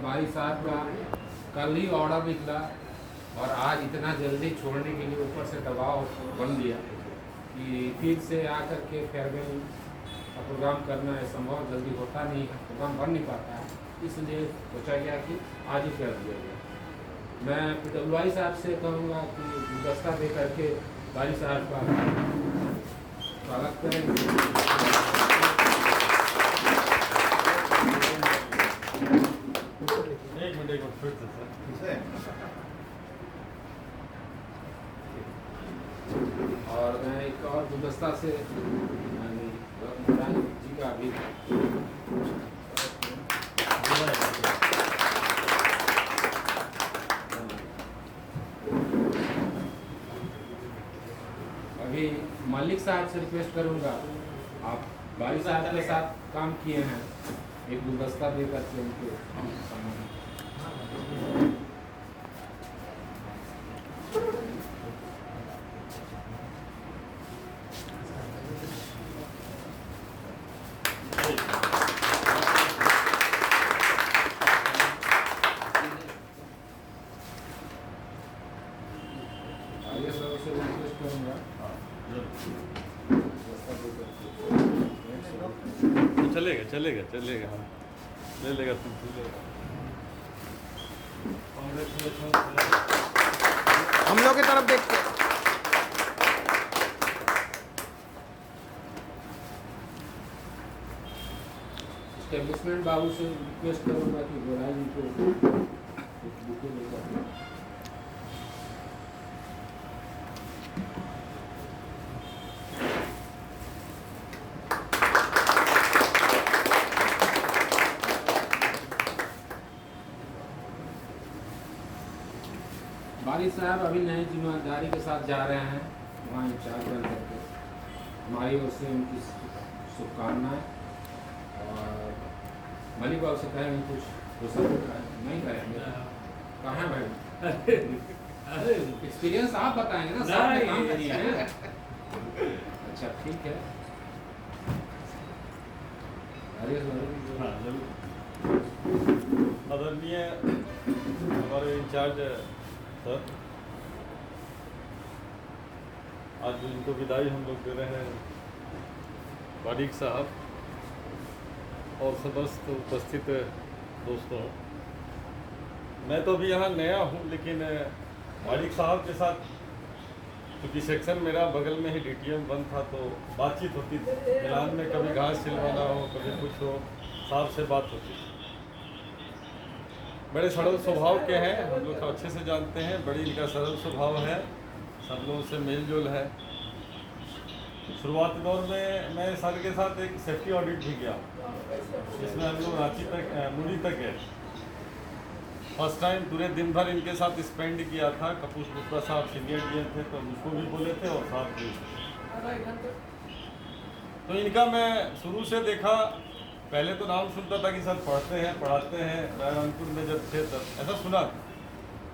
भाई साहब का कल ही ऑर्डर निकला और आज इतना जल्दी छोड़ने के लिए ऊपर से दबाव बन गया कि फिर से आकर के फेयरवेल का प्रोग्राम करना है संभव जल्दी होता नहीं है, प्रोग्राम बन नहीं पाता है, इसलिए सोचा गया कि आज ही कर दिया गया। मैं PWI साहब से कहूँगा कि गुलदस्ता दे करके भाई साहब का स्वागत करेंगे। और मैं एक और गुलदस्ता से जी का भी अभी मालिक साहब से रिक्वेस्ट करूंगा, आप भाई साहब के साथ काम किए हैं, एक गुलदस्ता दे करके उनके सामने। आगे सब से रिक्वेस्ट करूंगा चलेगा चलेगा चलेगा, हाँ ले लेगा तुम हम लोग की तरफ देख के एस्टेब्लिशमेंट बाबू से रिक्वेस्ट करूंगा कि गोराई जी को एक बुके लेकर बारिश साहब अभी नई जिम्मेदारी के साथ जा रहे हैं वहाँ इंचार्ज बन करके, हमारी ओर से उनकी शुभकामनाएं। और मलिक बाबू से कहेंगे कुछ दूसरा नहीं करेंगे, कहाँ भाई अरे एक्सपीरियंस आप बताएंगे ना, साथ में काम करिए हैं। अच्छा ठीक है, आदरणीय हमारे इंचार्ज सर, आज इनको विदाई हम लोग दे रहे हैं, वारिक साहब और समस्त उपस्थित दोस्तों। मैं तो अभी यहाँ नया हूँ, लेकिन वारिक साहब के साथ क्योंकि सेक्शन मेरा बगल में ही DTM बंद था, तो बातचीत होती थी मिलान में, कभी घास छिलवाना हो, कभी कुछ हो, साहब से बात होती थी। बड़े सरल स्वभाव के हैं, हम लोग अच्छे से जानते हैं, बड़ी इनका सरल स्वभाव है, सब लोगों से मेल जोल है। शुरुआती दौर में मैं सर के साथ एक सेफ्टी ऑडिट भी किया, जिसमें हम लोग रांची तक मुड़ी तक गए। फर्स्ट टाइम पूरे दिन भर इनके साथ स्पेंड किया था। कपूर गुप्ता साहब सीनियर DM थे, तो मुझको भी बोले थे और साथ भी। तो इनका मैं शुरू से देखा, पहले तो नाम सुनता था कि सर पढ़ते हैं पढ़ाते हैं, रायरंगपुर में जब थे तब ऐसा सुना।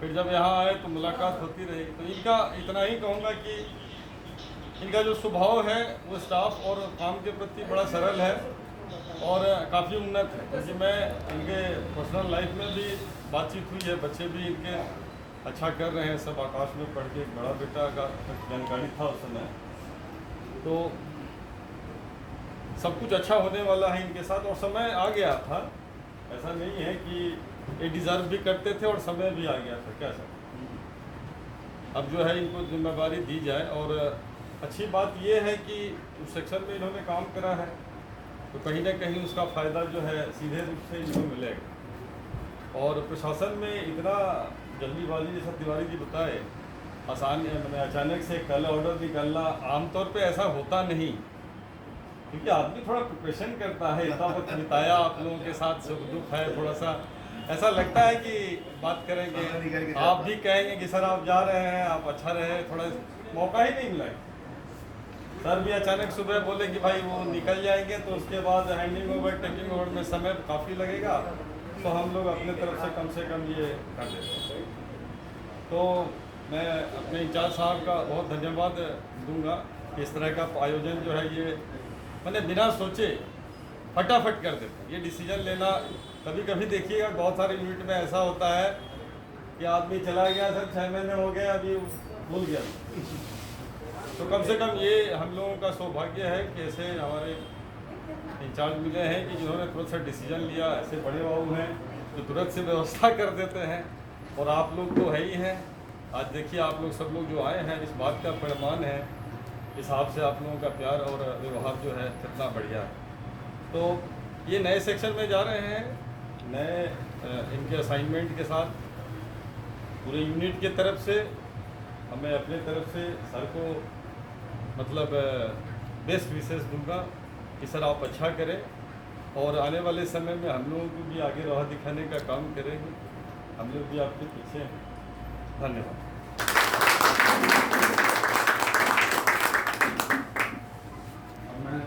फिर जब यहाँ आए तो मुलाकात होती रही। तो इनका इतना ही कहूँगा कि इनका जो स्वभाव है वो स्टाफ और काम के प्रति बड़ा सरल है और काफ़ी उन्नत है। क्योंकि मैं इनके पर्सनल लाइफ में भी बातचीत हुई है, बच्चे भी इनके अच्छा कर रहे हैं, सब आकाश में पढ़ के, एक बड़ा बेटा का जानकारी था उस समय। तो सब कुछ अच्छा होने वाला है इनके साथ, और समय आ गया था। ऐसा नहीं है कि ये डिज़र्व भी करते थे और समय भी आ गया था, क्या सर? अब जो है इनको जिम्मेदारी दी जाए, और अच्छी बात ये है कि उस सेक्शन में इन्होंने काम करा है, तो कहीं ना कहीं उसका फ़ायदा जो है सीधे रूप से इनको मिलेगा। और प्रशासन में इतना जल्दीबाजी, जैसा तिवारी जी बताए, आसान अचानक से कल ऑर्डर निकलना, आमतौर पे ऐसा होता नहीं, क्योंकि आदमी थोड़ा प्रिपरेशन करता है। इतना वक्त बिताया आप लोगों के साथ, सुख दुख है, थोड़ा सा ऐसा लगता है कि बात करेंगे, आप भी कहेंगे कि सर आप जा रहे हैं, आप अच्छा रहे, थोड़ा मौका ही नहीं मिला। सर भी अचानक सुबह बोले कि भाई वो निकल जाएंगे, तो उसके बाद हैंडिंग ओवर टेकिंग ओवर में समय काफ़ी लगेगा, तो हम लोग अपने तरफ से कम ये कर देते हैं। तो मैं अपने इंचार्ज साहब का बहुत धन्यवाद दूंगा। इस तरह का आयोजन जो है ये मैंने बिना सोचे फटाफट कर देते हैं। ये डिसीजन लेना कभी कभी देखिएगा बहुत सारे यूनिट में ऐसा होता है कि आदमी चला गया सर 6 महीने हो गए अभी भूल गया। तो कम से कम ये हम लोगों का सौभाग्य है कि ऐसे हमारे इंचार्ज मिले हैं कि जिन्होंने तुरंत से डिसीजन लिया। ऐसे बड़े बाबू हैं जो तुरंत से व्यवस्था कर देते हैं और आप लोग तो है ही हैं। आज देखिए आप लोग सब लोग जो आए हैं इस बात का प्रमाण है, इस हिसाब से आप लोगों का प्यार और व्यवहार जो है कितना बढ़िया है। तो ये नए सेक्शन में जा रहे हैं, नए इनके असाइनमेंट के साथ पूरे यूनिट के तरफ से हमें अपने तरफ से सर को मतलब बेस्ट विशेष दूंगा कि सर आप अच्छा करें और आने वाले समय में हम लोगों को भी आगे राह दिखाने का काम करेंगे। हम लोग भी आपके पीछे हैं। धन्यवाद। मैं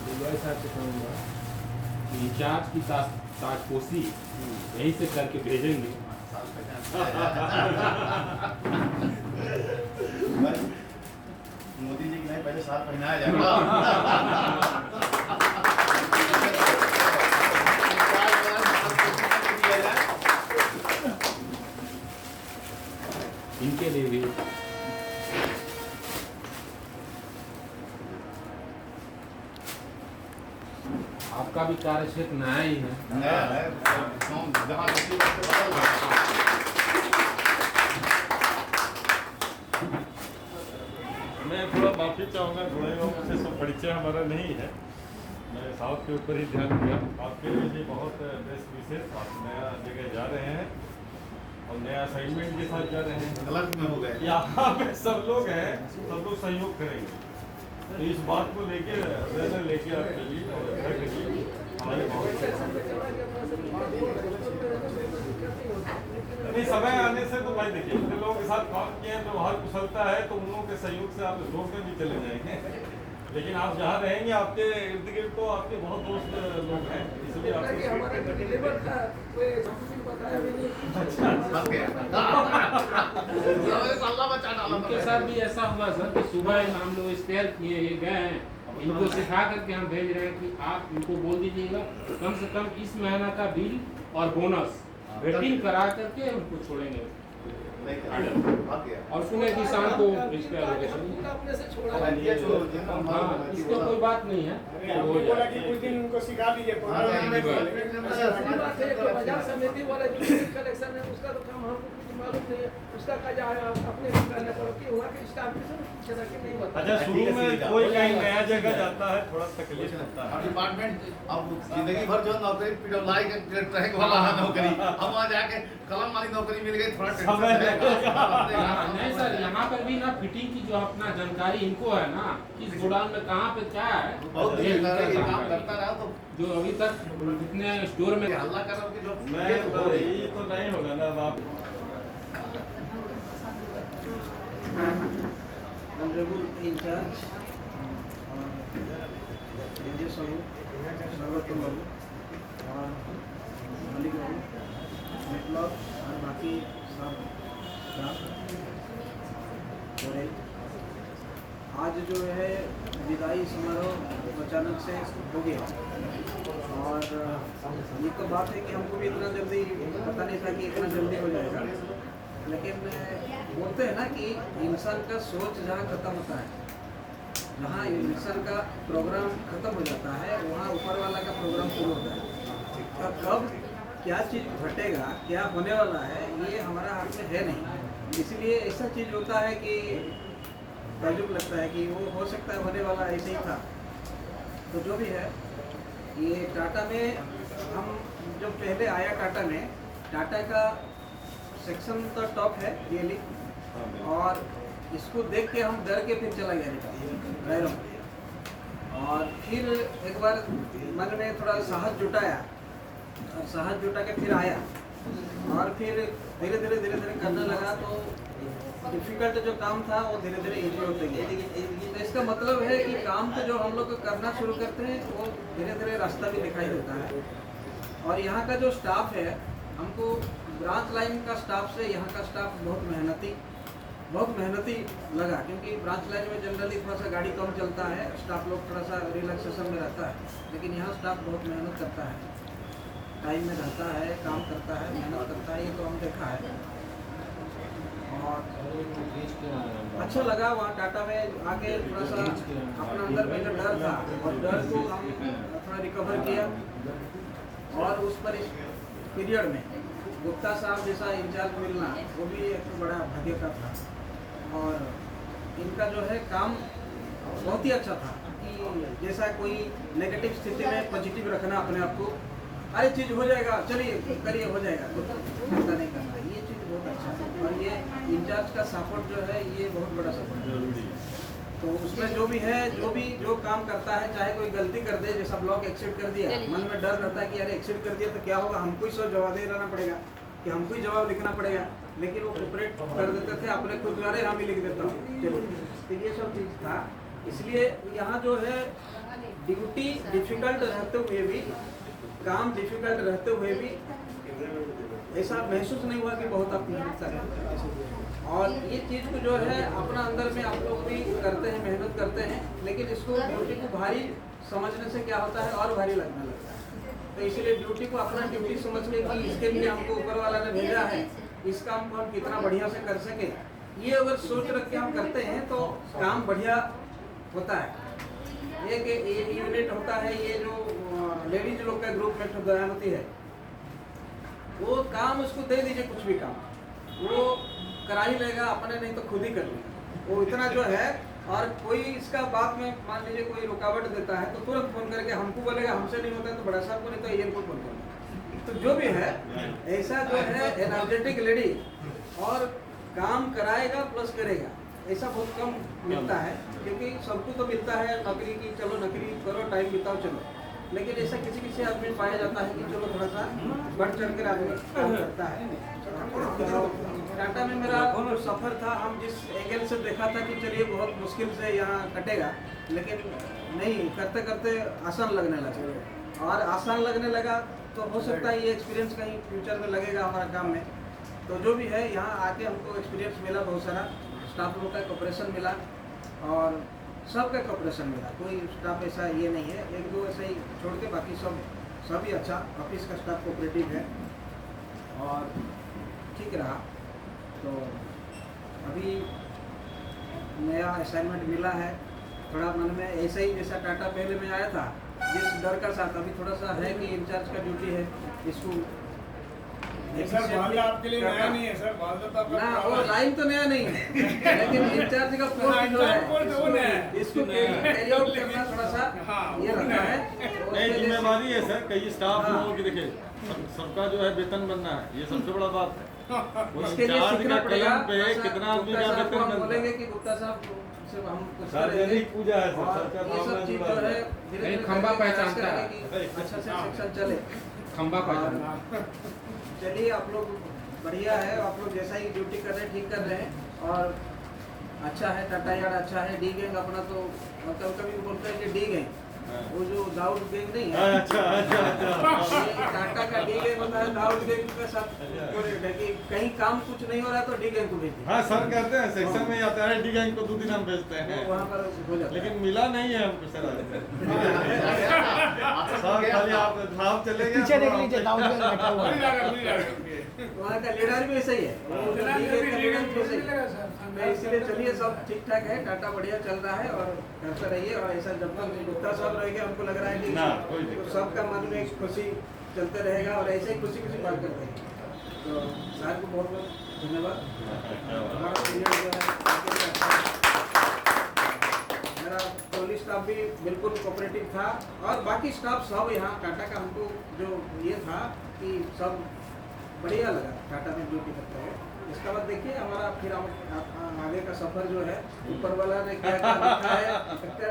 दुबई साहब से कहूँगा कि इंचार्ज की ताजपोशी यहीं से करके भेजेंगे। मोदी जी की नहीं पहले साथ पहनाया जाएगा। इनके लिए भी आपका भी कार्य क्षेत्र नया ही है। नया है, जहाँ किसी वक्त बदल रहा है। मैं थोड़ा माफ़ी चाहूँगा, थोड़े लोगों से सब परिचय हमारा नहीं है। मैं साउथ के ऊपर ही ध्यान दिया। आपके लिए भी बहुत बेस्ट विशेष। आप नया जगह जा रहे हैं और नया असाइनमेंट के साथ जा रहे हैं। गलत में हो गए। यहाँ पे सब लोग हैं, सब लोग सहयोग करेंगे। तो इस बात को लेके लेके आप चलिए और अच्छा करिए। हमारे बहुत नहीं समय आने से तो भाई देखिए जिन लोगों के साथ काम किए हैं व्यवहार कुशलता है तो उन लोगों के सहयोग से आप रोड में भी चले जाएंगे। लेकिन आप जहाँ रहेंगे आपके इर्द गिर्द तो आपके बहुत दोस्त लोग हैं, इसलिए उनके साथ भी ऐसा हुआ सर कि सुबह हम लोग स्टेयर किए ये गए हैं, इनको सिखा करके हम भेज रहे हैं कि आप इनको बोल दीजिएगा कम से कम इस महीना का बिल और बोनस वेटिंग करा करके उनको छोड़ेंगे और सुने कि शाम को इसका इसको कोई बात नहीं है। कुछ दिन उनको सिखा दीजिए। बाजार समिति वाले जो कलेक्शन है उसका तो काम हमको कुछ मालूम नहीं है। उसका क्या है अपने करना पड़ती हुआ कि स्टाफ नहीं होता। अच्छा शुरू में कोई कहीं नया जगह जाता है थोड़ा तकलीफ होता है। डिपार्टमेंट अब जिंदगी भर जो नौकरी पिटौलाई के ट्रैक वाला है नौकरी, अब वहाँ जाके कलम वाली नौकरी मिल गई, थोड़ा नहीं सर यहाँ पर भी ना फिटिंग की जो अपना जानकारी इनको है ना किस गोडाउन में कहाँ पे क्या है बहुत काम करता रहा तो जो अभी तक जितने स्टोर में हल्ला कर रहा हूँ कि जो मैं ये तो नहीं होगा ना आप ऑनरेबल इंचार्ज एनजे साहू सर्वोत्तम बाबू और मलिक बाबू नेटलॉक और बाकी सब और आज जो है विदाई समारोह अचानक से हो गया और ये तो बात है कि हमको भी इतना जल्दी पता नहीं था कि इतना जल्दी हो जाएगा। लेकिन बोलते हैं ना कि इंसान का सोच जहाँ खत्म होता है, जहाँ इंसान का प्रोग्राम खत्म हो जाता है वहाँ ऊपर वाला का प्रोग्राम शुरू होता है। तो कब क्या चीज़ घटेगा, क्या होने वाला है, ये हमारा हाथ में है नहीं। इसलिए ऐसा चीज़ होता है कि ताजुब लगता है कि वो हो सकता है होने वाला ऐसे ही था। तो जो भी है ये टाटा में हम जब पहले आया टाटा में, टाटा का सेक्शन तो टॉप है रियली, और इसको देख के हम डर के फिर चला गया बैरों। और फिर एक बार मन में थोड़ा साहस जुटाया और साहस जुटा के फिर आया और फिर धीरे धीरे करने लगा। तो डिफ़िकल्ट जो काम था वो धीरे धीरे ईजी होते गए। तो इसका मतलब है कि काम को जो हम लोग करना शुरू करते हैं वो धीरे धीरे रास्ता भी दिखाई देता है। और यहाँ का जो स्टाफ है, हमको ब्रांच लाइन का स्टाफ से यहाँ का स्टाफ बहुत मेहनती बहुत मेहनती लगा, क्योंकि ब्रांच लाइन में जनरली थोड़ा सा गाड़ी कम चलता है, स्टाफ लोग थोड़ा सा रिलैक्सेशन में रहता है, लेकिन यहाँ स्टाफ बहुत मेहनत करता है, टाइम में रहता है, काम करता है, मेहनत करता है, ये तो हम देखा है। और अच्छा लगा वहाँ टाटा में आके, थोड़ा सा अपना अंदर में जो डर था और डर को हम थोड़ा रिकवर किया। और उस पर इस पीरियड में गुप्ता साहब जैसा इंचार्ज मिलना वो भी एक बड़ा भाग्य का था। और इनका जो है काम बहुत ही अच्छा था कि जैसा कोई नेगेटिव स्थिति में पॉजिटिव रखना अपने आप को, अरे चीज़ हो जाएगा, चलिए करिए, हो जाएगा, तो ऐसा नहीं करना, ये चीज़ बहुत अच्छा है। और ये इंचार्ज का सपोर्ट जो है ये बहुत बड़ा सपोर्ट है। तो उसमें जो भी है, जो काम करता है, चाहे कोई गलती कर दे, जैसा ब्लॉक एक्सेप्ट कर दिया, मन में डर रहता है कि अरे एक्सेप्ट कर दिया तो क्या होगा, हमको ही सब जवाब दे रहना पड़ेगा, कि हमको ही जवाब लिखना पड़ेगा, लेकिन वो कोऑपरेट कर देते थे, अपने खुद द्वारे हम ही लिख देता हूँ, चलो। तो ये सब चीज़ था, इसलिए यहाँ जो है ड्यूटी डिफिकल्ट रहते हुए भी, काम डिफिकल्ट रहते हुए भी ऐसा महसूस नहीं हुआ कि बहुत आप मेहनत कर रहे हैं। और ये चीज़ को जो है अपना अंदर में आप लोग भी करते हैं, मेहनत करते हैं, लेकिन इसको ड्यूटी को भारी समझने से क्या होता है और भारी लगने लगता है। तो इसीलिए ड्यूटी को अपना ड्यूटी समझ के कि इसके लिए हमको ऊपर वाला ने भेजा है, इस काम को हम कितना बढ़िया से कर सके, ये अगर सोच रख के हम करते हैं तो काम बढ़िया होता है। एक यूनिट होता है, ये जो लेडीज लोग का ग्रुप में दयामती है, वो काम उसको दे दीजिए, कुछ भी काम वो करा ही लेगा, अपने नहीं तो खुद ही कर लेगा, वो इतना जो है। और कोई इसका बात में मान लीजिए कोई रुकावट देता है तो तुरंत फोन करके हमको बोलेगा, हमसे नहीं होता है तो बड़ा साहब को, नहीं तो ये को फोन करना। तो जो भी है ऐसा जो है एनर्जेटिक लेडी, और काम कराएगा प्लस करेगा, ऐसा बहुत कम मिलता है, क्योंकि सबको तो मिलता है नौकरी की, चलो नौकरी करो, टाइम बिताओ, चलो, लेकिन ऐसा किसी आदमी पाया जाता है कि चलो थोड़ा सा बढ़ चढ़ कर आदमी काम करता है। टाटा में मेरा जो सफ़र था, हम जिस एंगल से देखा था कि चलिए बहुत मुश्किल से यहाँ कटेगा, लेकिन नहीं, करते करते आसान लगने लगा। और आसान लगने लगा तो हो सकता है ये एक्सपीरियंस कहीं फ्यूचर में लगेगा हमारा काम में। तो जो भी है, यहाँ आके हमको एक्सपीरियंस मिला, बहुत सारा स्टाफ लोग का कोऑपरेशन मिला और सबका कोऑपरेशन मिला। कोई स्टाफ ऐसा ये नहीं है, एक दो ऐसे ही छोड़ के बाकी सभी अच्छा, ऑफिस का स्टाफ कोऑपरेटिव है और ठीक रहा। तो अभी नया असाइनमेंट मिला है, थोड़ा मन में ऐसा ही जैसा टाटा पहले में आया था, जिस डर का साथ अभी थोड़ा सा है कि इंचार्ज का ड्यूटी है, इसको सर बाल आपके लिए नया नहीं है सर, बाल तो आपका ना, वो लाइन तो नया नहीं है, लेकिन इंचार्ज का पोस्ट जो है इसको कैरी आउट करना थोड़ा सा ये रहता है। नहीं, जिम्मेवारी है सर, कई स्टाफ लोगों की, देखिए सबका जो है वेतन बनना है, ये सबसे बड़ा बात है। इसके लिए सीखना पड़ेगा, कितना आदमी का वेतन बनता बोलेंगे कि गुप्ता साहब से हम कुछ सार्वजनिक पूजा है सर, और सरकार ये सब चीज जो है धीरे-धीरे खंबा करके पहचानता प्रयास है। करेंगे कि अच्छा से शिक्षण चले। खंबा पहचान। चलिए, आप लोग बढ़िया है, आप लोग जैसा ही ड्यूटी कर रहे हैं ठीक कर रहे हैं और अच्छा है। टाटा यार्ड अच्छा है, डी गैंग अपना तो कभी कभी बोलते हैं कि डी गैंग, वो जो दाऊद गैंग नहीं है, अच्छा अच्छा अच्छा ये टाटा का डी गैंग होता है, दाऊद गैंग के साथ कनेक्ट है कि कहीं काम कुछ नहीं हो रहा तो डी गैंग को भेज दीजिए। हाँ सर, कहते हैं सेक्शन में आता है डी गैंग को 2 दिन हम भेजते हैं, वो वहाँ पर हो जाता है। लेकिन मिला नहीं है हमको सर। सर खाली आप चले गए, पीछे देख लीजिए, दाऊद गैंग बैठा हुआ है। वहाँ का लीडर भी ऐसा ही है, वो जो डी गैंग का लीडर भी ऐसा ही है। मैं इसलिए चलिए सब ठीक ठाक है, टाटा बढ़िया चल रहा है और करते रहिए। और ऐसा जब तक गुप्ता साहब रहेंगे, हमको लग रहा है ना, कोई कि दिक्कत सबका मन में एक खुशी चलते रहेगा और ऐसे ही खुशी खुशी बात करते हैं। तो साहब को बहुत बहुत धन्यवाद। हमारा पीरियड जो है, मेरा टोली स्टाफ भी बिल्कुल कोऑपरेटिव था और बाकी स्टाफ सब यहाँ टाटा का हमको जो ये था कि सब बढ़िया लगा टाटा में ड्यूटी करते हुए। इसके बाद देखिए हमारा फिर हम आगे का सफर जो है, ऊपर वाला ने क्या क्या लिखा है, क्या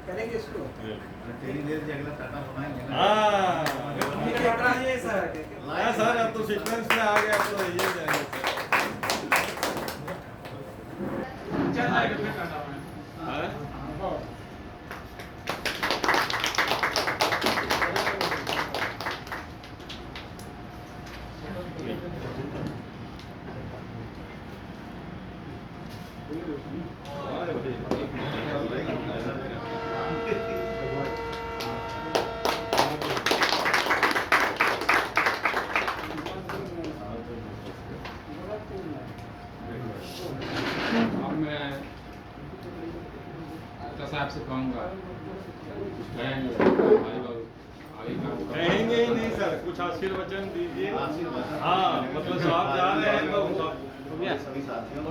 करेंगे इसको। तेरी देर से अगला टाटा बनाएंगे ना। हाँ ये सर सर, अब तो सीक्वेंस में आ गया तो ये जाएंगे सर। आपसे कहूँगा कुछ कहेंगे भाई बाबू आगे काम कहेंगे ही नहीं सर, कुछ आशीर्वचन दीजिए। आशीर्वचन। हाँ, मतलब साहब जा रहे हैं तो सभी साथियों को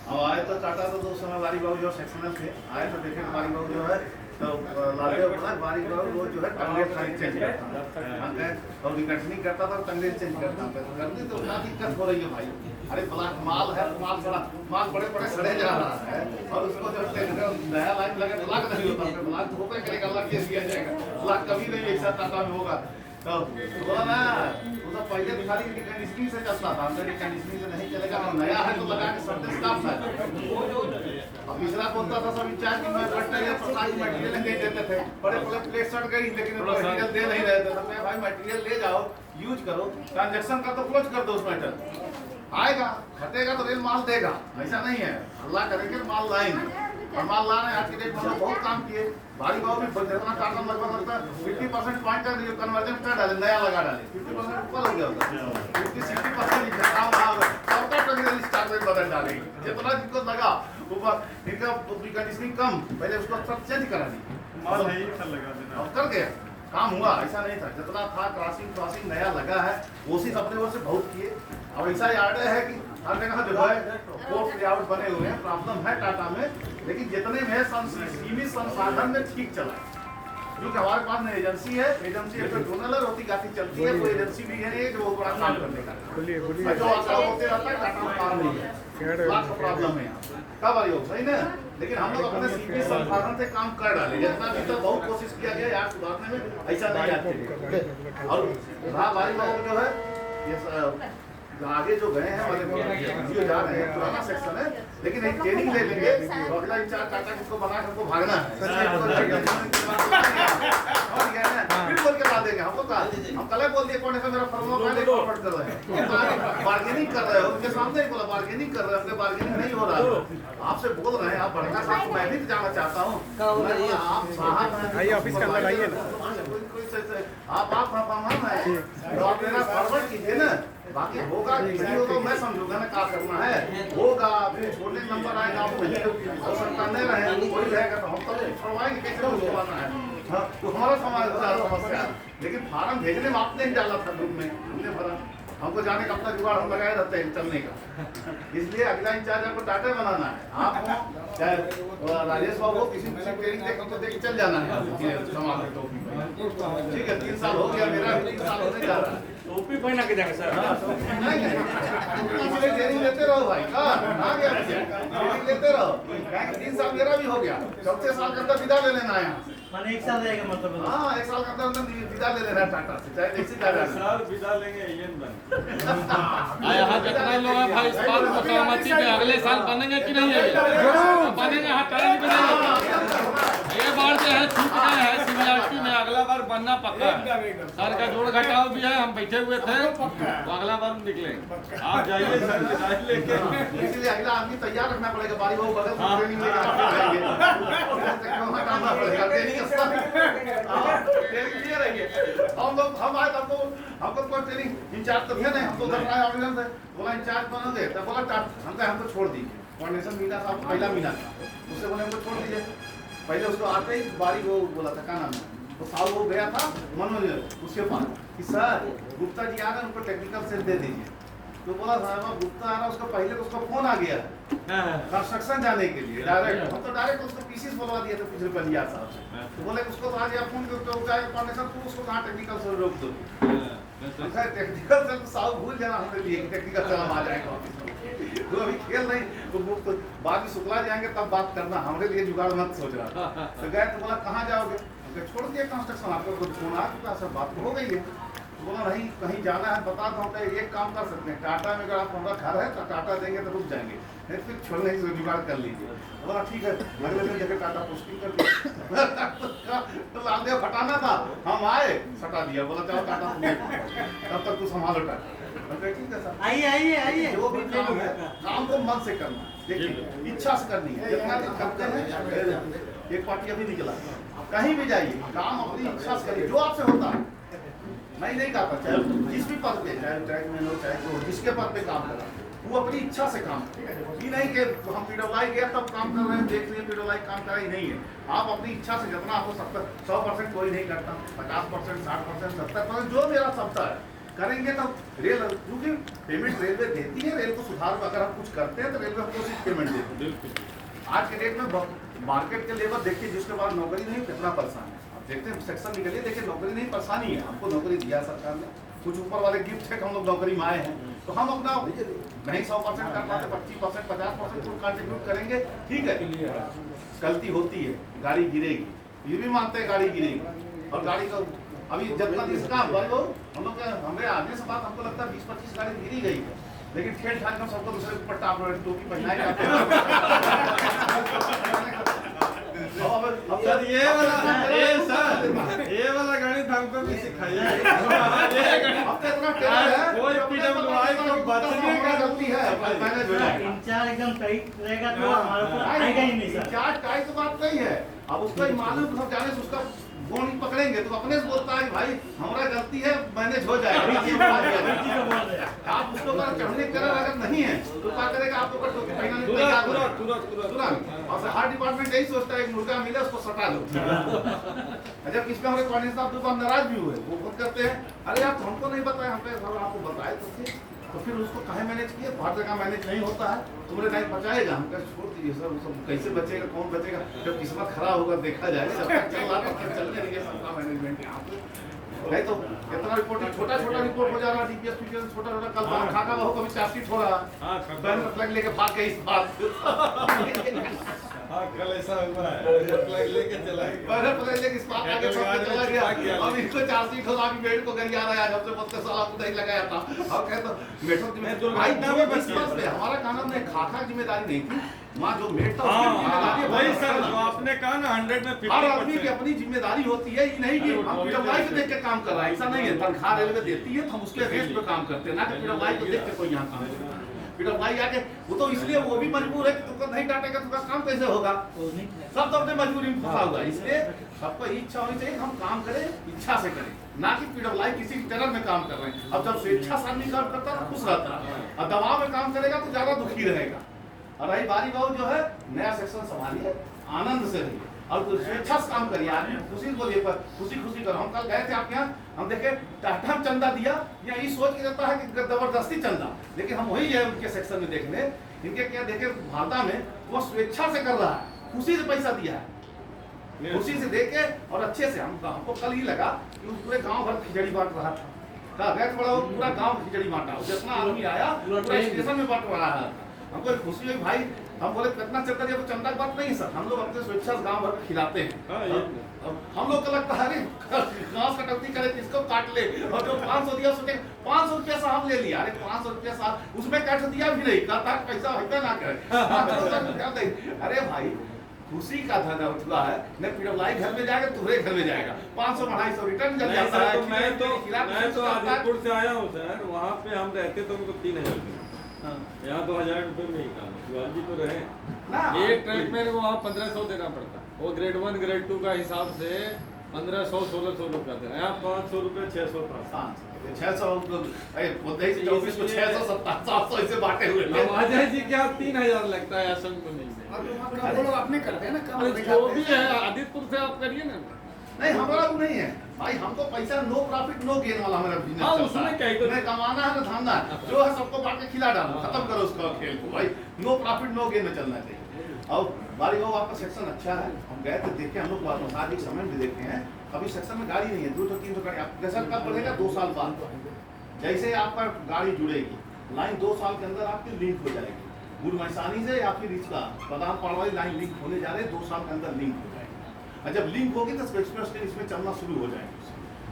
अब आए तो टाटा तो उस समय बारी बाबू जो सेक्शनल थे आए तो देखे बारी बाबू जो है तो लादेव बोला बारी बाबू वो जो है टंगे चेंज करता और रिकटनिंग करता था टंगे चेंज करता करनी तो ना दिक्कत हो रही है भाई। अरे ब्लैक माल है माल बड़ा माल बड़े बड़े सड़े जा रहा है और उसको जब नया लाइन लगे ब्लॉक नहीं होता ब्लॉक तो होकर करेगा ब्लॉक के दिया जाएगा ब्लॉक कभी नहीं एक साथ टाटा में होगा। तो बोला ना वो तो पहले तो खाली कंडीशनिंग से चलता था अंदर कंडीशनिंग से नहीं चलेगा नया है तो लगा के सब स्टाफ है। अब पिछला बोलता था सब इंचार्ज की मैं मटेरियल सरकारी मटेरियल नहीं देते थे बड़े बड़े प्लेट शर्ट गई लेकिन मटेरियल दे नहीं रहे थे तो मैं भाई मटेरियल ले जाओ यूज करो ट्रांजैक्शन का तो क्लोज कर दो उस मैटर आएगा घटेगा तो रेल माल देगा ऐसा नहीं है अल्लाह करेंगे माल लाएंगे और माल ला रहे हैं। आज की डेट में हम बहुत काम किए भारी भाव में जितना कार्टन लगभग लगता है 50% पॉइंट का कन्वर्जन कर डाले नया लगा डाले 50% ऊपर हो गया होता 50-60% स्टार्ट रेट बदल डाले जितना जिनको लगा ऊपर इनका कंडीशनिंग कम पहले उसको सब चेंज करा दी माल है ही सर लगा देना और कर गया काम हुआ ऐसा नहीं था जितना था क्रॉसिंग नया लगा है कोशिश अपने ओर से बहुत किए। अब ऐसा याद है कि हर जगह जो है कोर्ट लेआउट बने हुए हैं प्रॉब्लम है टाटा में लेकिन जितने में सीमित संसाधन में ठीक चला क्योंकि हमारे पास में एजेंसी है एजेंसी एक जोनल होती गाती चलती है कोई एजेंसी भी है जो बहुत बड़ा काम करने का जो आंकड़ा होते रहता है टाटा में काम नहीं है लाख प्रॉब्लम है कब आई हो सही ना लेकिन हम लोग अपने सीमित संसाधन से काम कर डाले जितना भी तो बहुत कोशिश किया गया यार सुधारने में ऐसा नहीं आते और भाई बाबू जो है ये आगे जो गए हैं वाले जो जा रहे हैं पुराना सेक्शन है लेकिन एक ट्रेनिंग ले लेंगे तो अगला इंचार्ज टाटा किसको बना के हमको भागना है फिर बोल के ला देंगे हमको हम कल बोल दिए कौन है मेरा फॉर्मूला पहले फॉरवर्ड कर रहे हैं बार्गेनिंग कर रहे हो उनके सामने ही बोला बार्गेनिंग कर रहे हैं हमने बार्गेनिंग नहीं हो रहा आपसे बोल रहे हैं आप बड़का साहब मैं भी जाना चाहता हूँ आप साहब आइए ऑफिस के अंदर आइए आप मेरा फॉरवर्ड कीजिए ना बाकी होगा कि नहीं होगा मैं समझूंगा ना क्या करना है होगा फिर छोटे नंबर आएगा आप वही हो सकता नहीं रहे कोई रहेगा तो हम तो छुड़वाएंगे कैसे उसको आना है तो हमारा समस्या है लेकिन फार्म भेजने में आपने ही डाला था ग्रुप में हमने भरा हमको जाने कब तक जुगाड़ हम लगाए रहते हैं चलने का इसलिए अगला इंचार्ज आपको टाटा बनाना है आप चाहे राजेश बाबू किसी ट्रेनिंग देख चल जाना है ठीक है 3 साल हो गया मेरा 3 साल होने जा रहा है टोपी पहना के जाएगा सर नहीं ट्रेनिंग लेते रहो भाई ट्रेनिंग लेते रहो 3 साल मेरा भी हो गया 4 साल के अंदर विदा ले लेना है मैंने 1 साल रहेगा मतलब हाँ 1 साल के अंदर विदा ले लेना है टाटा से चाहे जैसे जा रहा है सर विदा लेंगे ये बन यहाँ जितना लोग हैं भाई इस बात को सहमति में अगले साल बनेंगे कि नहीं बनेंगे हाँ टाइम बनेंगे ये बार जो है छूट गए हैं सीनियरिटी में अगला बार बनना पक्का है सर का जोड़ घटाव भी है हम बैठे हुए थे तो अगला बार निकलेंगे आप जाइए सर विदाई लेके इसलिए अगला आदमी तैयार रखना पड़ेगा बारी बाबू बगल से ट्रेनिंग लेके ट्रेनिंग लिए रहेंगे हम आए तो हमको कोई ट्रेनिंग इंचार्ज तो थे नहीं हम तो उधर आए ऑर्डिनल थे बोला इंचार्ज बनोगे तो बोला हम तो छोड़ दीजिए कोऑर्डिनेशन मीना साहब पहला मीना था उससे बोले हमको छोड़ दीजिए पहले उसको आते ही बारी वो बोला था क्या नाम है तो साहब वो गया था मनोज उसके पास कि सर गुप्ता जी आ रहे हैं उनको टेक्निकल सेल दे दीजिए तो बोला साहब गुप्ता आ रहा उसका पहले तो उसका फोन आ गया कंस्ट्रक्शन जाने के लिए डायरेक्ट हम तो डायरेक्ट उसको पीसीस बोलवा दिया था पिछले पंजाब साहब से तो बोले उसको तो आज आप फोन करते हो कॉन्ट्रैक्शन तो उसको कहाँ टेक्निकल सेल रोक दो टेक्निकल सेल तो साहब भूल जाना हमारे लिए टेक्निकल सेल हम आ जाएगा तो अभी खेल नहीं तो बाद में शुक्ला जाएंगे तब बात करना हमारे लिए जुगाड़ मत सोच रहा तो गए तो बोला कहाँ जाओगे छोड़ दिया कंस्ट्रक्शन आपको कुछ फोन आ चुका सब बात हो गई है तो बोला नहीं कहीं जाना है बता दो तो एक काम कर सकते हैं टाटा में अगर आप हमारा घर है तो टाटा देंगे तो रुक जाएंगे नहीं फिर छोड़ने की जुगाड़ कर लीजिए बोला ठीक है अगले दिन जगह टाटा पोस्टिंग कर दिया तो लालदेव हटाना था हम आए सटा दिया बोला चलो टाटा तब तक तू संभालो टाटा ठीक है सर आइए जो भी काम है काम को मन से करना देखिए इच्छा से करनी है जितना भी करते हैं एक पार्टी अभी निकला कहीं भी जाइए काम अपनी इच्छा से करिए जो आपसे होता है नहीं कहता चाहे जिस भी पद पे चाहे ट्रैक में हो चाहे जिसके पद पे काम करा वो अपनी इच्छा से काम करे। ये नहीं कि हम पीडब्ल्यूआई गया तब काम कर रहे हैं, देख लिए पीडब्ल्यूआई काम कर रही नहीं है। आप अपनी इच्छा से जितना आपको 100% कोई नहीं करता, 50%, 60%, 70% जो मेरा क्षमता है करेंगे तब रेल, क्योंकि पेमेंट रेलवे देती है, रेल को सुधार अगर हम कुछ करते हैं तो रेलवे हमको उसी पेमेंट देती है। आज के डेट में मार्केट के लेवल देखिए, जिसके बाद नौकरी नहीं कितना परेशान है। अब देखते हैं सेक्शन निकलिए, देखिए नौकरी नहीं परेशानी है, हमको नौकरी दिया सरकार ने, कुछ ऊपर वाले गिफ्ट है कि हम लोग नौकरी में आए हैं, तो हम अपना नहीं 100% कर पाते, 25%, 50% कुछ कंट्रीब्यूट करेंगे, ठीक है। गलती होती है, गाड़ी गिरेगी, ये भी मानते हैं गाड़ी गिरेगी, और गाड़ी का अभी जब तक इसका भाई वो हम लोग हमें आने से बात हमको लगता है 20-25 गाड़ी गिरी गई है, लेकिन खेल ठाल कर सबको दूसरे ऊपर टाप टोपी पहनाए जाते हैं। सर ये वाला गणित हमको भी सिखाइए। अब तो इतना टेढ़ा है, कोई पीडब्ल्यूआई को बचने का गलती है, मैनेज हो जाएगा। इंचार्ज एकदम टाइट रहेगा तो हमारे ऊपर आएगा ही नहीं सर। चार टाइट तो बात नहीं है, अब उसको मालूम हम जाने से उसका गोली पकड़ेंगे तो अपने से बोलता है भाई हमारा गलती है, मैनेज हो जाएगा। आप उसके ऊपर चढ़ने का अगर नहीं है तो क्या करेगा, आपके ऊपर टोपी पहनाने तुरंत। और हर डिपार्टमेंट यही सोचता है, मुर्गा मिले उसको सटा लो। जब इसमें हमारे कोऑर्डिनेटर साहब 2 बार नाराज भी हुए, वो खुद कहते हैं अरे यार हमको नहीं बताया, हमको आपको बताए तो फिर उसको काहे मैनेज किए, हर जगह मैनेज नहीं होता है, तुम्हारे नहीं बचाएगा। हम कहे छोड़ दीजिए सर, सब कैसे बचेगा, कौन बचेगा, जब किस्मत खराब होगा देखा जाएगा, जब तक चल रहा है चलने दीजिए सबका मैनेजमेंट यहाँ पे। नहीं तो इतना रिपोर्ट छोटा रिपोर्ट हो जा रहा है, डीपीएस पीटीएस छोटा कल खाका बहू कभी चार्जशीट हो रहा है, बैनर फ्लैग लेके भाग गए इस बात। हाँ कल ऐसा हुआ है, फ्लैग लेके चला गया, बैनर फ्लैग लेके इस बात आगे चला गया। अब इनको चार्जशीट हो, अभी बेड को गरिया रहा है, जब से बोलते साला को नहीं लगाया था। अब कहते मेट्रो जिम्मेदारी हमारा कहना नहीं, खाका जिम्मेदारी नहीं थी, वहाँ जो मेट था वही सर जो आपने कहा ना 100 में 50%। हर आदमी की अपनी जिम्मेदारी होती है, ये नहीं कि हम पीडब्ल्यूआई को देख के काम कर रहा है, ऐसा नहीं है। तनख्वाह रेलवे देती है तो हम उसके रेट पे काम करते हैं, ना कि पीडब्ल्यूआई को देख के कोई यहाँ काम करता है। पीडब्ल्यूआई आके वो तो इसलिए वो भी मजबूर है कि तुमको नहीं डांटेगा तो काम कैसे होगा, सब तो अपने मजबूरी में फंसा हुआ है। इसलिए सबको इच्छा होनी चाहिए हम काम करें, इच्छा से करें, ना कि पीडब्ल्यूआई किसी टेरर में काम कर रहे हैं। अब जब स्वेच्छा से आदमी काम करता है तो खुश रहता है, और दबाव में काम करेगा तो ज्यादा दुखी रहेगा। और रही बारी बाबू जो है नया सेक्शन संभालिए, आनंद से रहिए और स्वेच्छा से काम करिए, आदमी खुशी बोलिए, पर खुशी करो। हम कल गए थे आपके यहाँ, हम देखे टाटा चंदा दिया, या ये सोच के देता है कि जबरदस्ती चंदा, लेकिन हम वही है उनके सेक्शन में देखने, इनके क्या देखे भारदा में वो स्वेच्छा से कर रहा है, खुशी से पैसा दिया है, खुशी से देके और अच्छे से। हमको कल ही लगा कि पूरे गाँव भर खिचड़ी बांट रहा था, बड़ा पूरा गाँव खिचड़ी बांटा, जितना आदमी आया पूरा स्टेशन में बांट रहा है। हमको खुशी हुई भाई, हम बोले कितना चलता है, तो चंदा की बात नहीं है सर, हम लोग अपने स्वेच्छा से गाँव भर खिलाते हैं। हम लोग को लगता है घास कटौती करे किसको काट ले, और जो 500 दिया सोचे 500 रुपया साहब ले लिया, अरे 500 रुपया साहब उसमें कट दिया भी नहीं, कहता पैसा होता ना करे। अरे भाई खुशी का धंधा हुआ है, न पीडब्ल्यूआई घर में जाएगा, तुम्हारे घर में जाएगा, 500-250 रिटर्न चल जाता है। मैं तो आदिपुर से आया हूँ सर, वहाँ पे हम रहते तो उनको 3000 यहाँ 2000 रुपये में ही काम, शिवाजी तो रहे ना। एक ट्रीटमेंट को वहाँ 1500 देना पड़ता है, वो ग्रेड 1 ग्रेड 2 का हिसाब से 1500-1600 रुपया देना, यहाँ 500 रुपये 600 600 ऐसे बांटे हुए। अजय जी क्या 3000 लगता है, असम को नहीं, वो लोग अपने करते हैं ना काम, जो भी है आदिपुर से आप करिए ना। नहीं हमारा वो नहीं है भाई, हमको पैसा नो प्रॉफिट नो गेन वाला हमारा बिजनेस हाँ, चलता उसमें है। क्या ही तो- मैं कमाना है ना धंधा, जो है सबको बांट के खिला डालो, खत्म करो उसका खेल को भाई, नो प्रॉफिट नो गेन में चलना चाहिए। और बारी बाबू आपका सेक्शन अच्छा है, हम गए थे देखे, हम लोग शादी समय भी देखे हैं, अभी सेक्शन में गाड़ी नहीं है, 2-3 गाड़ी, आप जैसा कब बढ़ेगा 2 साल बाद, जैसे आपका गाड़ी जुड़ेगी लाइन 2 साल के अंदर आपकी लिंक हो जाएगी, गुड़ मैसानी से या फिर इसका बादाम पाड़ वाली लाइन लिंक होने जा रहे, 2 साल के अंदर लिंक हो जाएगी। और जब लिंक होगी तो एक्सप्रेस ट्रेन इसमें चलना शुरू हो जाएगी,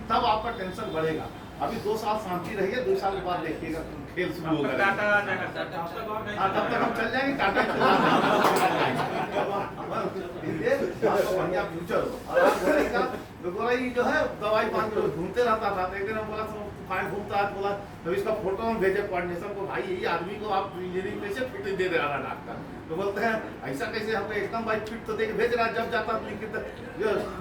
तब आपका टेंशन बढ़ेगा। अभी 2 साल शांति रहिए, 2 साल के बाद देखिएगा खेल शुरू होगा। तब तक हम चल जाएंगे टाटा बढ़िया फ्यूचर हो। गोराई जो है दवाई पान घूमते रहता था, एक दिन हम बोला फाइन घूमता है, बोला तो इसका फोटो हम भेजे कोऑर्डिनेशन को, भाई यही आदमी को आप इंजीनियरिंग कैसे फिट दे रहा है डॉक्टर, तो बोलते हैं ऐसा कैसे, हमको एकदम भाई फिट तो देख भेज रहा है, जब जाता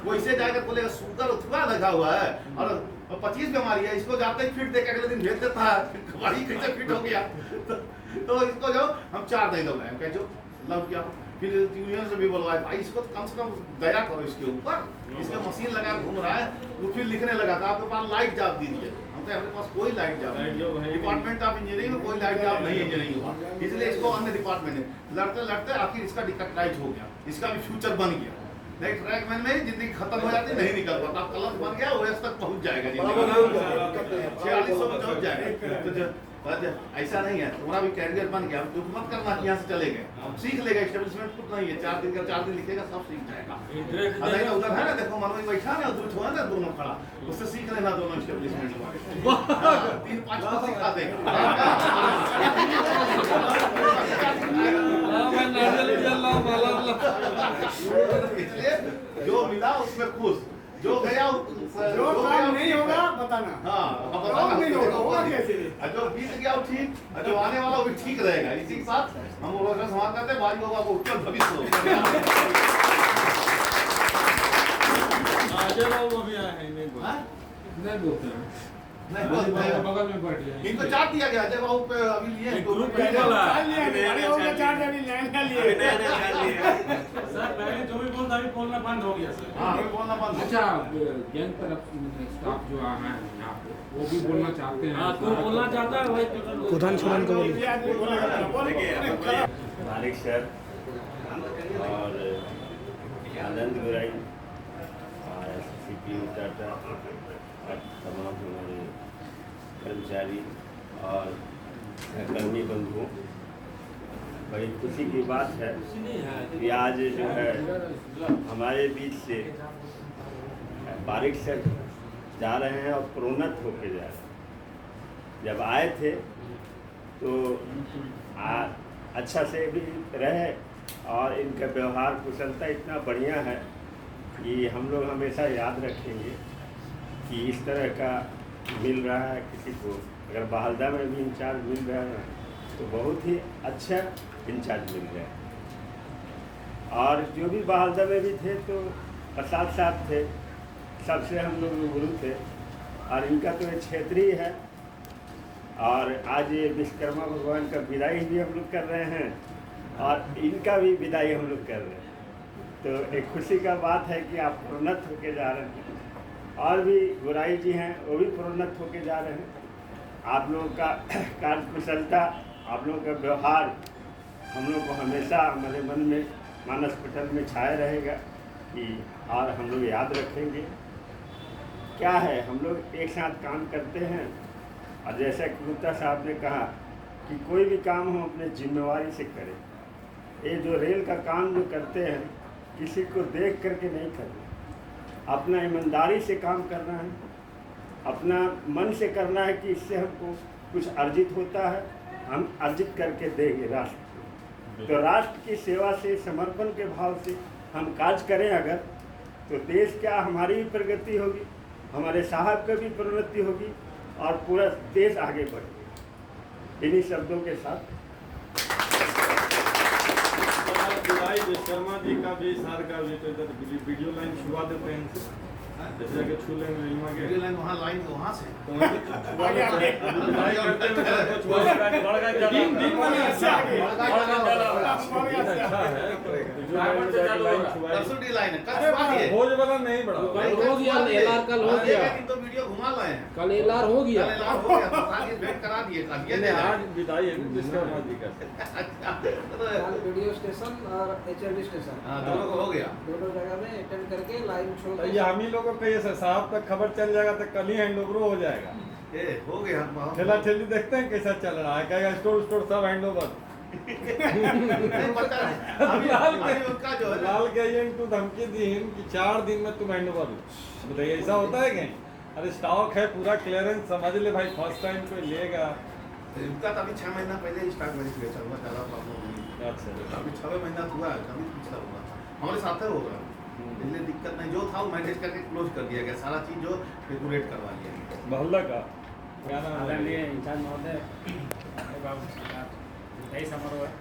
वैसे जाकर बोलेगा शुगर उठवा लगा हुआ है और 25 बीमारी है, इसको जाते ही फिट देकर अगले दिन भेज देता है, भाई कैसे फिट हो गया। तो इसको जो हम 4 दे दो मैं कह जो लव किया। फिर यूनियन से भी बोलवाए भाई इसको तो कम से कम दया करो इसके ऊपर, इसके मशीन लगा घूम रहा है। वो फिर लिखने लगा था आपके पास लाइट जॉब दीजिए, हम तो हमारे पास कोई लाइट जॉब नहीं, डिपार्टमेंट ऑफ इंजीनियरिंग में कोई लाइट जॉब नहीं इंजीनियरिंग हुआ, इसलिए इसको अन्य डिपार्टमेंट है। लड़ते लड़ते आखिर इसका डिकटाइज हो गया, इसका भी फ्यूचर बन गया। नहीं ट्रैकमैन में जिंदगी खत्म हो जाती, नहीं निकल पाता, कलम बन गया ओएस तक पहुंच जाएगा जिंदगी 4600 में पहुंच जाएगा। तो ऐसा नहीं है, तुम्हारा भी कैरियर बन गया, दुख मत करना कि यहाँ से चले गए, अब सीख लेगा। एस्टेब्लिशमेंट कुछ नहीं है, 4 दिन का 4 दिन लिखेगा सब सीख जाएगा। नहीं तो उधर है ना, देखो मनोज बैठा ना, दूर हुआ ना दोनों खड़ा, उससे सीख लेना दोनों एस्टेब्लिशमेंट में 3-5 को सिखा देगा। इसलिए जो मिला उसमें खुश, जो गया जो काम नहीं होगा बताना। हाँ काम नहीं होगा, होगा कैसे? जो बीत गया वो ठीक, जो आने वाला वो भी ठीक रहेगा। इसी के साथ हम लोग का समाज करते हैं, बाजी होगा वो उज्जवल भविष्य होगा। आगे लोग अभी आए हैं नहीं बोल हाँ? नहीं बोलते हैं, नहीं बोलते हैं। बगल में बैठ गए। इनको चार्ट दिया गया अजय बाबू पे, अभी लिए हैं, ग्रुप पहले- में बोला। चार लिया नहीं, बड़े होगा 4 जने नया लिए। सर पहले जो भी बोलता अभी बोलना बंद हो गया सर। हाँ, अभी बोलना बंद है। अच्छा गैंग तरफ स्टाफ जो आए हैं यहाँ पे वो भी बोलना चाहते हैं। हाँ कोई बोलना चाहता है वही ये आदमी बोलेगा, बोलो। मालिक सर और आनंद गुराई और CPU टाटा और तमाम हमारे कर्मचारी और सहकर्मी बंधुओं, बड़ी खुशी की बात है कि आज जो है हमारे बीच से बारिक सर जा रहे हैं और प्रोन्नत होके जा रहे हैं। जब आए थे तो अच्छा से भी रहे और इनका व्यवहार कुशलता इतना बढ़िया है कि हम लोग हमेशा याद रखेंगे कि इस तरह का मिल रहा है किसी को। अगर बहालदा में भी इंचार्ज मिल रहा है तो बहुत ही अच्छा इंचार्ज मिल रहा है। और जो भी बहालदा में भी थे तो साथ साथ थे, सबसे हम लोग गुरु थे। और इनका तो एक क्षेत्रीय है और आज ये विश्वकर्मा भगवान का विदाई भी हम लोग कर रहे हैं और इनका भी विदाई हम लोग कर रहे हैं। तो एक खुशी का बात है कि आप प्रोन्नत होके जा रहे हैं। और भी गुराई जी हैं, वो भी प्रोन्नत होके जा रहे हैं। आप लोगों का कार्य कुशलता, आप लोगों का व्यवहार हम लोग को हमेशा हमारे मन में, मानस पटल में छाया रहेगा कि और हम लोग याद रखेंगे। क्या है, हम लोग एक साथ काम करते हैं और जैसा कि गुप्ता साहब ने कहा कि कोई भी काम हम अपने जिम्मेवारी से करें। ये जो रेल का काम जो करते हैं किसी को देख करके नहीं करना, अपना ईमानदारी से काम करना है, अपना मन से करना है कि इससे हमको कुछ अर्जित होता है, हम अर्जित करके देंगे राष्ट्र को। तो राष्ट्र की सेवा से, समर्पण के भाव से हम कार्य करें अगर, तो देश क्या हमारी भी प्रगति होगी, हमारे साहब का भी प्रगति होगी और पूरा देश आगे बढ़ेगा। इन्हीं शब्दों के साथ विश्वकर्मा जी का भी सार का भी तो इधर वीडियो लाइन छुआ देते हैं, जैसे कि छू लेंगे रीमा के लाइन वहाँ लाइन वहाँ से भोज वाला नहीं बढ़ा। हो गया एलआर कल हो गया, तो वीडियो घुमा लाए हैं, कल एलआर हो गया। भेंट करा दिए आज विदाई है विश्वकर्मा जी का। वीडियो स्टेशन और HRD स्टेशन दोनों को हो गया। दोनों जगह में अटेंड करके लाइव छोड़ तो ये हम ही लोगों को कहिए सर, साहब तक खबर चल जाएगा तो कल ही हैंडओवर हो जाएगा। हो गया। ठेला ठेली देखते हैं कैसा चल रहा है, कहेगा स्टोर सब हैंडओवर। उनका जो है लाल के इनको धमकी दी कि 4 दिन में तुम हैंडओवर हो। बताइए ऐसा होता है कहीं? अरे स्टॉक है पूरा क्लियरेंस, समझ ले भाई, फर्स्ट टाइम कोई लेगा। उनका तो अभी 6 महीना पहले ही स्टार्ट वेरिफिकेशन हुआ, ज़्यादा प्रॉब्लम नहीं। अच्छा, अभी 6 महीना हुआ है, कभी पिछला हुआ हमारे साथ है होगा, इसलिए दिक्कत नहीं। जो था वो मैनेज करके क्लोज कर दिया गया, सारा चीज़ जो रेगुलेट करवा लिया गया। मोहल्ला का क्या नाम है? आदरणीय इंचार्ज महोदय यही समारोह है।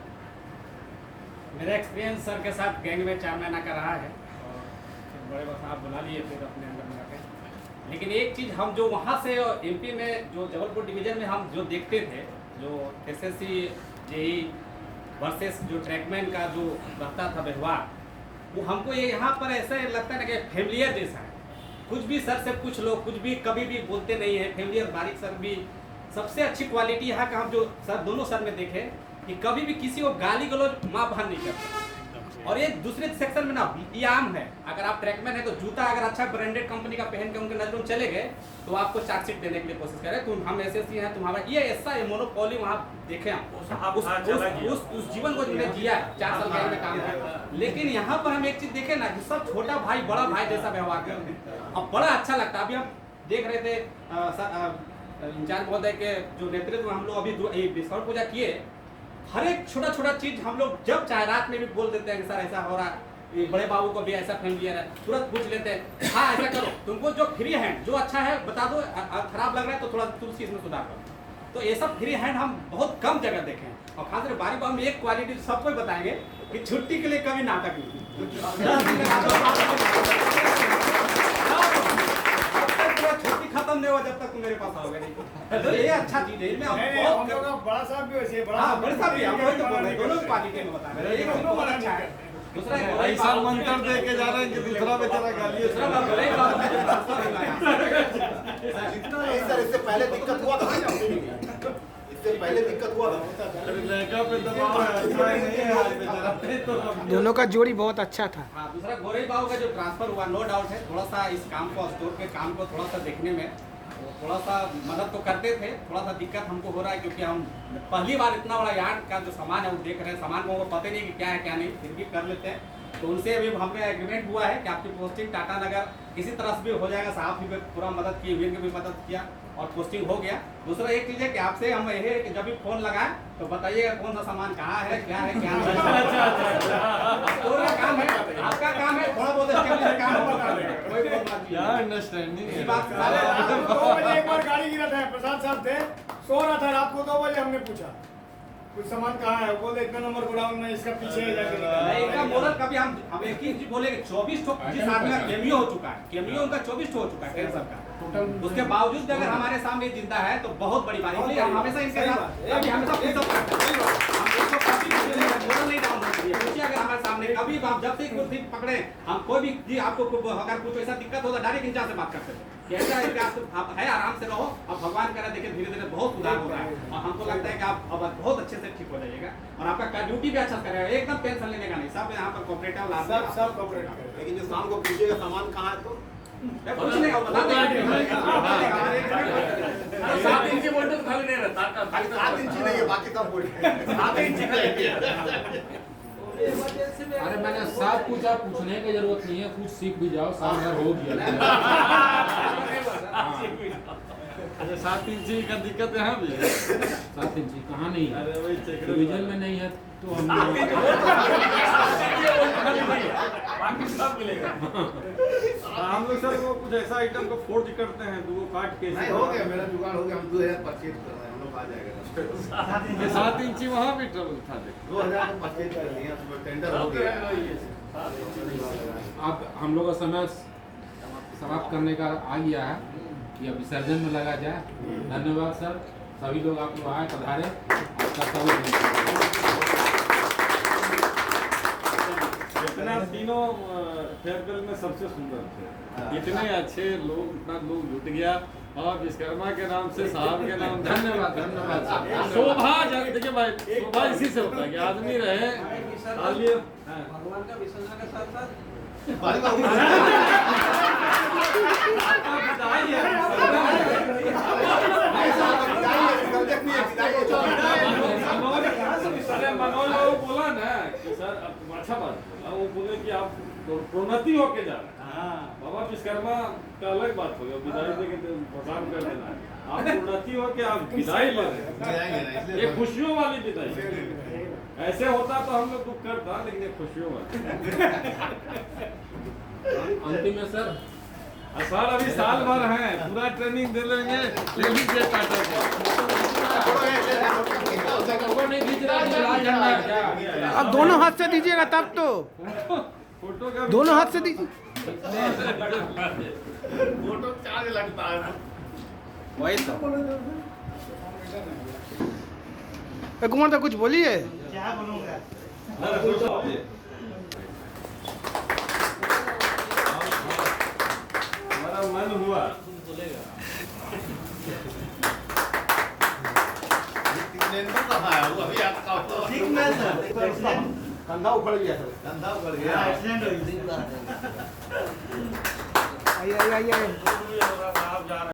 मेरा एक्सपीरियंस सर के साथ गैंग में 4 महीना का रहा है और बड़े बस आप बुला लिए फिर अपने अंदर में रखे। लेकिन एक चीज़ हम जो वहाँ से MP में जो जबलपुर डिवीज़न में हम जो देखते थे, जो SSC जेई वर्सेस जो ट्रैकमैन का जो रहता था व्यवहार, वो हमको ये यहाँ पर ऐसा लगता है ना कि फैमिलियर जैसा है। कुछ भी सर से पूछ लो, कुछ भी कभी भी बोलते नहीं है, फैमिलियर। बारिक सर भी सबसे अच्छी क्वालिटी यहाँ का हम जो सर दोनों सर में देखे कि कभी भी किसी को गाली गलौज माँ बहन नहीं करते। और ये दूसरे सेक्शन में ना ये आम है, अगर आप ट्रैकमैन है तो जूता अगर अच्छा ब्रांडेड कंपनी का पहन के उनके नजरों में चले गए तो आपको चार्जशीट देने के लिए कोशिश करें, तुम हम ऐसे हैं तुम्हारा ये ऐसा है मोनोपोली वहाँ देखे हम उस जीवन को जिन्होंने जिया 4 साल पहले में काम किया। लेकिन यहाँ पर हम एक चीज देखे ना कि सब छोटा भाई बड़ा भाई जैसा व्यवहार करते हैं और बड़ा अच्छा लगता है। अभी हम देख रहे थे इंचार्ज महोदय के जो नेतृत्व में हम लोग अभी विश्वकर्मा पूजा किए, हर एक छोटा छोटा चीज हम लोग जब चाहे रात में भी बोल देते हैं कि सर ऐसा हो रहा है, ये बड़े बाबू को भी ऐसा फैमिलियर है, तुरंत पूछ लेते हैं हाँ ऐसा करो, तुमको जो फ्री हैंड जो अच्छा है बता दो, खराब लग रहा है तो थोड़ा तुलसी इसमें सुधार करो। तो ये सब फ्री हैंड हम बहुत कम जगह देखे हैं। और खासकर बारी बाबू में एक क्वालिटी सबको बताएंगे कि छुट्टी के लिए कभी नाटक छुट्टी खत्म नहीं हुआ जब तक तुम मेरे पास आओगे नहीं। तो ये अच्छा चीज है। बड़ा साहब भी वैसे बड़े साहब भी हम वही तो बोल रहे हैं, दोनों क्वालिटी में बता रहे हैं। दोनों बड़ा अच्छा है। दूसरा ऐसा मंत्र दे के जा रहे हैं कि दूसरा बेचारा गाली दूसरा बात बोले सर इससे पहले दिक्कत हुआ था, इससे पहले दिक्कत हुआ था। लड़का पे दबाव है, ऐसा नहीं है आज बेचारा। दोनों का जोड़ी बहुत अच्छा था। हाँ, दूसरा गोरे बाबू का जो ट्रांसफर हुआ नो डाउट है, थोड़ा सा इस काम को स्टोर के काम को थोड़ा सा देखने में थोड़ा सा मदद तो करते थे, थोड़ा सा दिक्कत हमको हो रहा है क्योंकि हम पहली बार इतना बड़ा यार्ड का जो सामान है वो देख रहे हैं। सामान को पता नहीं कि क्या है क्या नहीं, फिर भी कर लेते हैं। तो उनसे अभी हमें एग्रीमेंट हुआ है कि आपकी पोस्टिंग टाटा नगर किसी तरह से भी हो जाएगा। साहब भी पूरा मदद किए, वीर ने भी मदद किया और पोस्टिंग हो गया। दूसरा एक चीज़ है कि आपसे हम ये कि जब भी फोन लगाएं तो बताइएगा कौन सा सामान कहाँ है क्या है क्या नहीं। स्टोर का काम है, आपका काम है, थोड़ा बहुत स्टेबलिश काम होगा, कोई बात नहीं। क्या अंडरस्टैंडिंग है। 2 बजे एक बार गाड़ी गिरा था, प्रसाद साहब थे, सो रहा था रात को 2 बजे, हमने पूछा कुछ सामान कहाँ है, बोले इतना नंबर गोडाउन में इसका पीछे जाके नहीं का मॉडल कभी हम एक ही चीज बोले 24 ठो जिस आदमी का केमियो हो चुका है, केमियो उनका 24 ठो हो चुका है कैंसर का, उसके बावजूद भी अगर हमारे सामने जिंदा है तो बहुत बड़ी बात है। हम हमेशा इनके साथ अभी हमेशा पुशअप करते हैं, हम इसको कभी मॉडल नहीं डाउन होती है। सोचिए अगर हमारे सामने कभी आप जब से कुछ दिन पकड़े हम कोई भी जी आपको अगर कुछ ऐसा दिक्कत होता डायरेक्ट इंचार्ज से बात करते हैं कि ऐसा आप है आराम से रहो, अब भगवान करे देखिए धीरे धीरे बहुत सुधार हो रहा है और हमको लगता है कि आप अब बहुत अच्छे से ठीक हो जाइएगा और आपका ड्यूटी भी अच्छा करेगा, एकदम टेंशन लेने का नहीं। सब यहाँ पर कोऑपरेटिव सब कॉपरेट करें। लेकिन जो शाम को पूछिएगा सामान कहाँ है तो कुछ नहीं होगा, बता देंगे। 7 इंची बोल्ट तो खाली नहीं रहता, 7 इंची नहीं है, बाकी सब बोल 7 इंची नहीं। अरे मैंने सब कुछ आप पूछने की जरूरत नहीं है, कुछ सीख भी जाओ, साल भर हो गया। 7 इंची का दिक्कत यहाँ भी है। 7 इंची कहाँ नहीं है, अरे वही चेक डिवीजन में नहीं है तो हम बाकी सब मिलेगा। हम लोग सर वो कुछ ऐसा आइटम को फोर्ज करते हैं तो वो काट के नहीं हो गया, मेरा जुगाड़ हो गया, हम 2000 परचेज कर रहे हैं, हम लोग आ जाएगा। 7 इंची वहाँ भी ट्रबल था। 2000 का परचेज कर लिया, टेंडर हो गया। अब हम लोग का समय समाप्त करने का आ गया है कि अब विसर्जन में लगा जाए। धन्यवाद सर, सभी लोग आप लोग आए पधारे, आपका सभी इतना तीनों फेयरवेल में सबसे सुंदर थे, इतने अच्छे लोग, इतना लोग जुट गया और विश्वकर्मा के नाम से साहब के नाम धन्यवाद धन्यवाद सर। शोभा देखिए भाई, शोभा इसी से होता है कि आदमी रहे। भगवान का विसर्जन के साथ साथ बारी बारी मनोज बाबू बोला ना कि सर अब अच्छा बात बोला, वो बोले कि आप प्रोन्नति होके जा रहे हैं। बाबा विश्वकर्मा का अलग बात हो गया, विदाई दे के प्रदान कर देना, आप प्रोन्नति हो के आप विदाई ले रहे हैं, ये खुशियों वाली विदाई। ऐसे होता तो हम लोग दुख करता, लेकिन ये खुशियों वाली। अंतिम में सर सर अभी साल भर है, पूरा ट्रेनिंग दे लेंगे, लेकिन ये टाटा नहीं खींच रहा। अब दोनों हाथ से दीजिएगा तब तो, फोटो का दोनों हाथ से दीजिए। फोटो चार्ज लगता है। वही तो कुमार तो कुछ बोलिए। हमारा मन हुआ कहाँ है वो अभी आपका कंधा उखड़ गया था। धंधा कर गया आइए आइए आइए। आप जा रहे हैं।